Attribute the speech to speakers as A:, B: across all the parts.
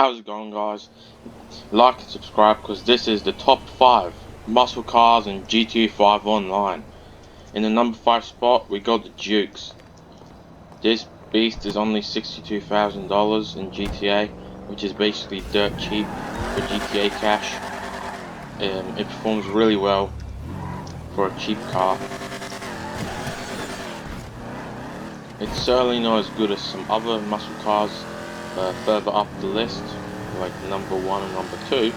A: How's it going, guys? Like and subscribe because this is the top 5 muscle cars in GTA 5 Online. In the number 5 spot, we got the Dukes. This beast is only $62,000 in GTA, which is basically dirt cheap for GTA cash. It performs really well for a cheap car. It's certainly not as good as some other muscle cars further up the list, like number 1 and number 2.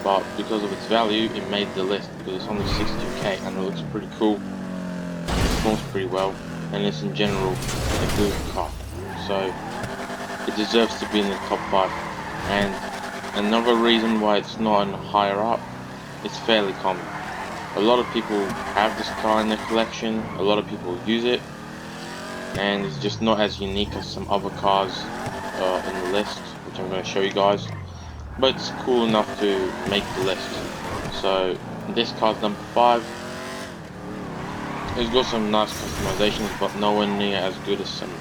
A: But because of its value, it made the list because it's only 62k and it looks pretty cool. It performs pretty well, and it's in general a good car. So it deserves to be in the top 5. And another reason why it's not higher up, it's fairly common. A lot of people have this car in their collection, a lot of people use it, and it's just not as unique as some other cars in the list, which I'm going to show you guys. But it's cool enough to make the list. So this car's number 5. It's got some nice customizations, but nowhere near as good as some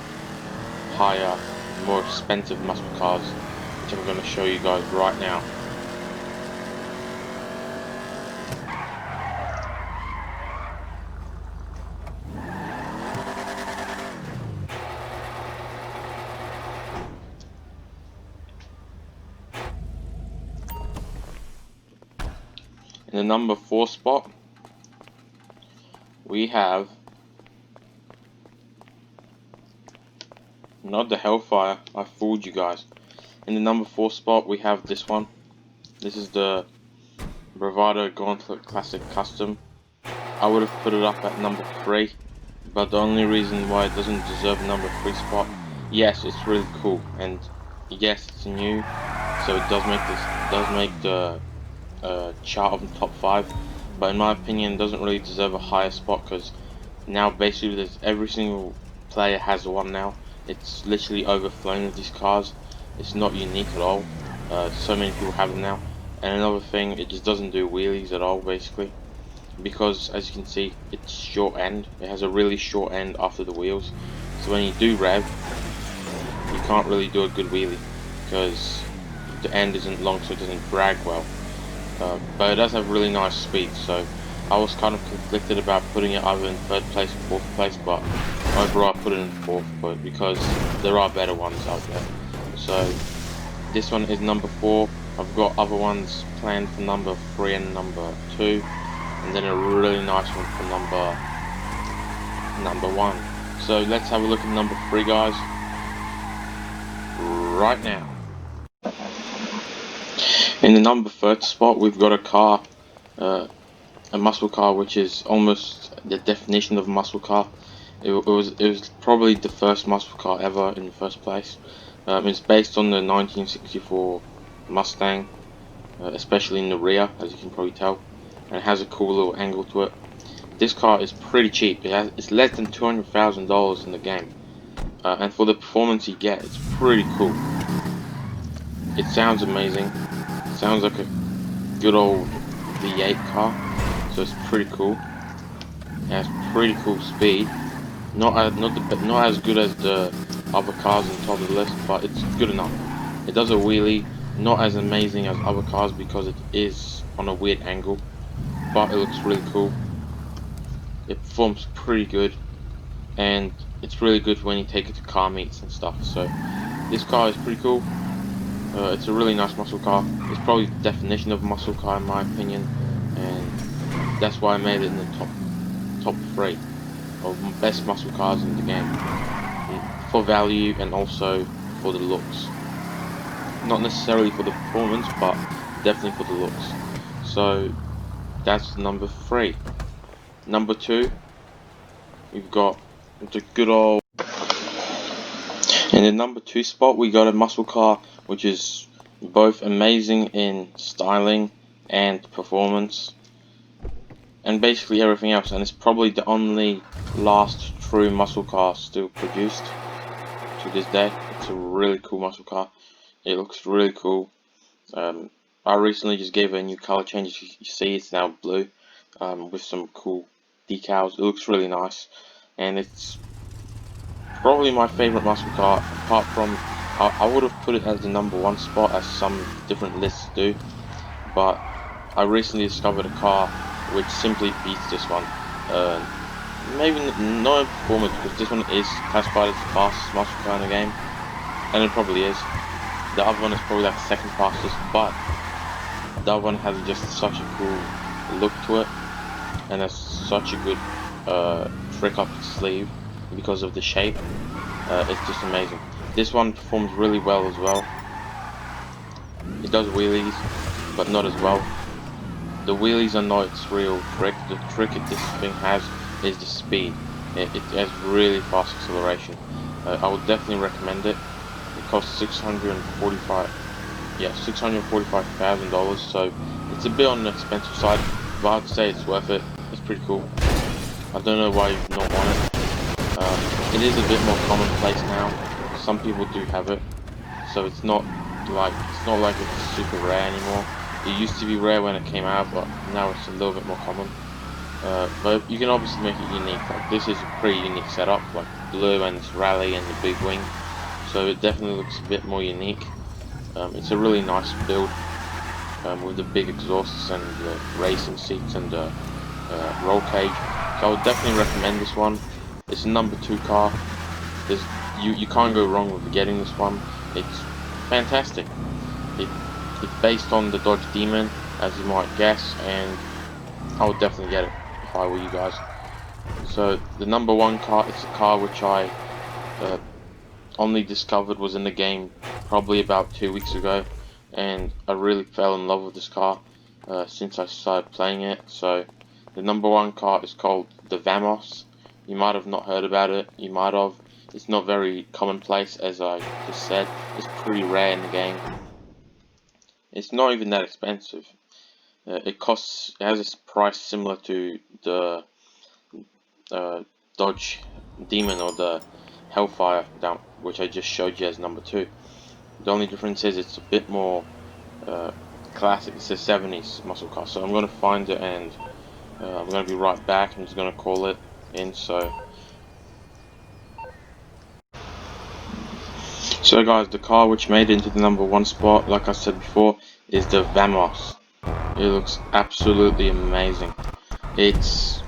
A: higher, more expensive muscle cars, which I'm going to show you guys right now. In the number 4 spot, we have not the Hellfire. I fooled you guys. In the number 4 spot, we have this one. This is the Bravado Gauntlet Classic Custom. I would have put it up at number 3, but the only reason why it doesn't deserve number 3 spot, yes, it's really cool, and yes, it's new, so it does make the chart of the top 5, but in my opinion it doesn't really deserve a higher spot because now basically every single player has one now. It's literally overflowing with these cars. It's not unique at all. So many people have them now. And another thing, it just doesn't do wheelies at all basically, because as you can see, it's short end. It has a really short end after the wheels, so when you do rev, you can't really do a good wheelie because the end isn't long, so it doesn't drag well. But it does have really nice speed, so I was kind of conflicted about putting it either in 3rd place or 4th place, but overall I put it in 4th, but because there are better ones out there. So this one is number 4. I've got other ones planned for number 3 and number 2, and then a really nice one for number 1. So let's have a look at number 3, guys, right now. In the number 3rd spot, we've got a car, a muscle car, which is almost the definition of a muscle car. It was probably the first muscle car ever in the first place. It's based on the 1964 Mustang, especially in the rear, as you can probably tell, and it has a cool little angle to it. This car is pretty cheap. It's less than $200,000 in the game, and for the performance you get, it's pretty cool. It sounds amazing. It sounds like a good old V8 car, so it's pretty cool. It has pretty cool speed. Not as good as the other cars on top of the list, but it's good enough. It does a wheelie, not as amazing as other cars because it is on a weird angle, but it looks really cool. It performs pretty good, and it's really good when you take it to car meets and stuff. So this car is pretty cool. It's a really nice muscle car. It's probably the definition of a muscle car in my opinion, and that's why I made it in the top 3 of best muscle cars in the game, for value and also for the looks. Not necessarily for the performance, but definitely for the looks. So that's number 3. Number 2, we've got the good old. In the number 2 spot, we got a muscle car which is both amazing in styling and performance, and basically everything else, and it's probably the only last true muscle car still produced to this day. It's a really cool muscle car. It looks really cool. I recently just gave it a new color change. You see it's now blue, with some cool decals. It looks really nice, and it's probably my favorite muscle car apart from I would have put it as the #1 spot, as some different lists do, but I recently discovered a car which simply beats this one. Maybe not in performance, because this one is classified as the fastest muscle car in the game, and it probably is. The other one is probably like second fastest, but the other one has just such a cool look to it, and has such a good trick up its sleeve because of the shape. It's just amazing. This one performs really well as well. It does wheelies, but not as well. The wheelies are not its real trick. The trick this thing has is the speed. It has really fast acceleration. I would definitely recommend it. It costs $645,000, so it's a bit on the expensive side, but I'd say it's worth it. It's pretty cool. I don't know why you've not won it. It is a bit more commonplace now. Some people do have it, so it's not like it's super rare anymore. It used to be rare when it came out, but now it's a little bit more common. But you can obviously make it unique. Like, this is a pretty unique setup, like blue and this rally and the big wing, so it definitely looks a bit more unique. It's a really nice build with the big exhausts and the racing seats and the roll cage. So I would definitely recommend this one. It's a #2 car. You can't go wrong with getting this one. It's fantastic. It's based on the Dodge Demon, as you might guess, and I would definitely get it if I were you guys. So the #1 car, it's a car which I only discovered was in the game probably about 2 weeks ago, and I really fell in love with this car since I started playing it. So the #1 car is called the Vamos. You might have not heard about it. You might have. It's not very commonplace, as I just said. It's pretty rare in the game. It's not even that expensive. It has a price similar to the Dodge Demon or the Hellfire, which I just showed you as #2. The only difference is it's a bit more classic. It's a 70s muscle car. So I'm going to find it, and I'm going to be right back. I'm just going to call it in. So guys, the car which made it into the #1 spot, like I said before, is the Vamos. It looks absolutely amazing. It's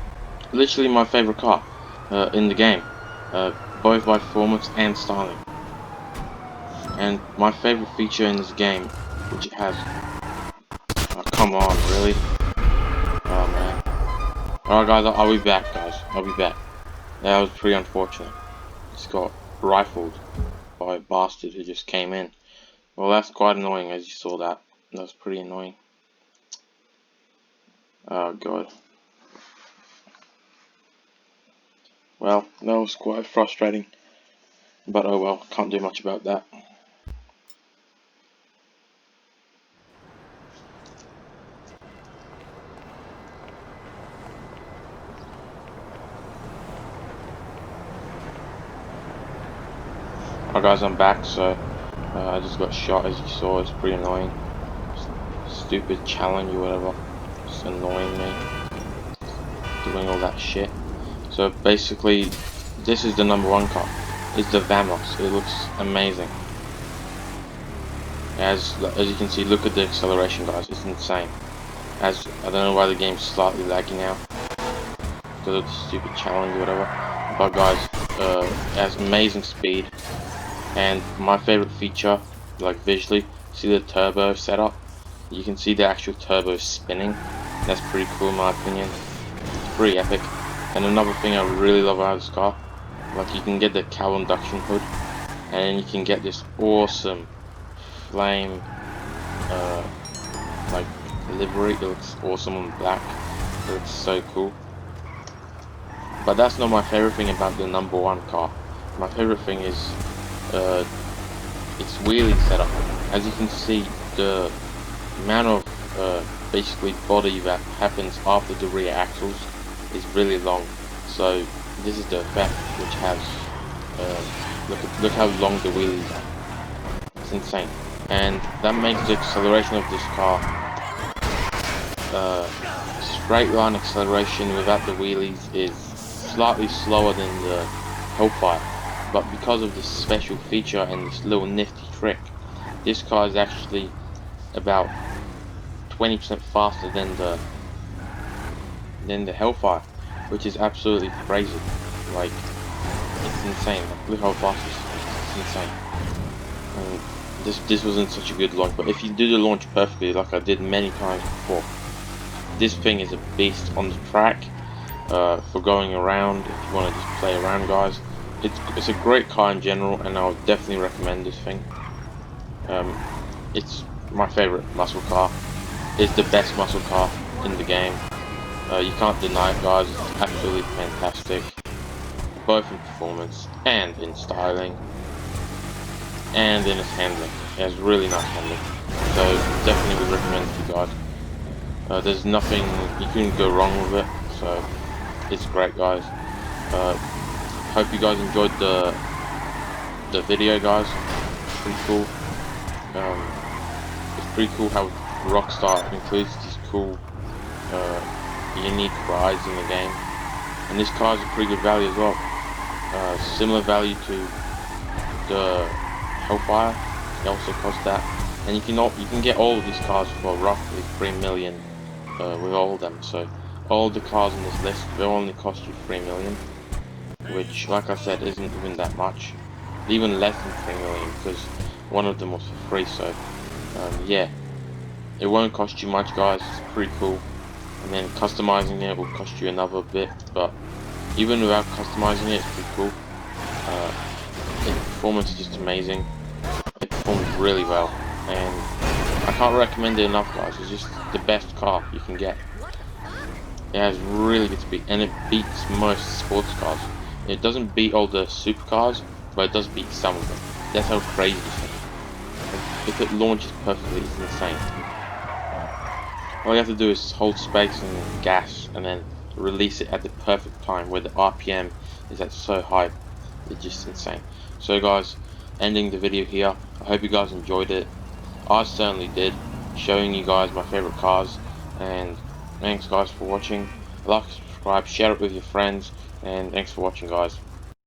A: literally my favorite car in the game, both by performance and styling. And my favorite feature in this game, which it has... Oh, come on, really? Oh man. Alright guys, I'll be back, guys. I'll be back. That was pretty unfortunate. Just got rifled by a bastard who just came in. Well, that's quite annoying, as you saw that. That was pretty annoying. Oh god. Well, that was quite frustrating. But oh well, can't do much about that. Alright guys, I'm back, so I just got shot, as you saw. It's pretty annoying. Stupid challenge or whatever. Just annoying me. Doing all that shit. So basically, this is the #1 car. It's the Vamos. It looks amazing. As you can see, look at the acceleration, guys. It's insane. I don't know why the game's slightly laggy now because of the stupid challenge or whatever. But guys, it has amazing speed, and my favorite feature, like visually, see the turbo setup. You can see the actual turbo spinning. That's pretty cool in my opinion. It's pretty epic. And another thing I really love about this car, like you can get the cowl induction hood, and then you can get this awesome flame like livery. It looks awesome on black. It looks so cool. But that's not my favorite thing about the #1 car. My favorite thing is its wheelie setup. As you can see, the amount of basically body that happens after the rear axles is really long. So this is the effect which has look how long the wheelies are. It's insane, and that makes the acceleration of this car straight line acceleration without the wheelies is slightly slower than the Hellfire. but because of this special feature and this little nifty trick, this car is actually about 20% faster than the Hellfire, which is absolutely crazy. Like, it's insane. Like, look how fast it's insane. And this wasn't such a good launch, but if you do the launch perfectly, like I did many times before, this thing is a beast on the track. For going around, if you want to just play around, guys, it's a great car in general, and I would definitely recommend this thing. It's my favorite muscle car. It's the best muscle car in the game. You can't deny it, guys. It's absolutely fantastic, both in performance and in styling and in its handling. It has really nice handling, so definitely would recommend it to you guys. There's nothing you can go wrong with it, so it's great, guys. Hope you guys enjoyed the video, guys. It's pretty cool. It's pretty cool how Rockstar includes these cool unique rides in the game, and this car is a pretty good value as well. Similar value to the Hellfire. It also costs that, and you can get all of these cars for roughly 3 million with all of them. So all the cars on this list will only cost you 3 million, which, like I said, isn't even that much. Even less than 3 million, because one of them was for free. So yeah, it won't cost you much, guys. It's pretty cool. And then customizing it will cost you another bit, but even without customizing it, it's pretty cool. The performance is just amazing. It performs really well, and I can't recommend it enough, guys. It's just the best car you can get. It has really good speed, and it beats most sports cars. It doesn't beat all the supercars, but it does beat some of them. That's how crazy this thing is. If it launches perfectly, it's insane. All you have to do is hold space and gas, and then release it at the perfect time where the RPM is at so high. It's just insane. So guys, ending the video here. I hope you guys enjoyed it. I certainly did, showing you guys my favorite cars. And thanks guys for watching. Like, subscribe, share it with your friends, and thanks for watching, guys.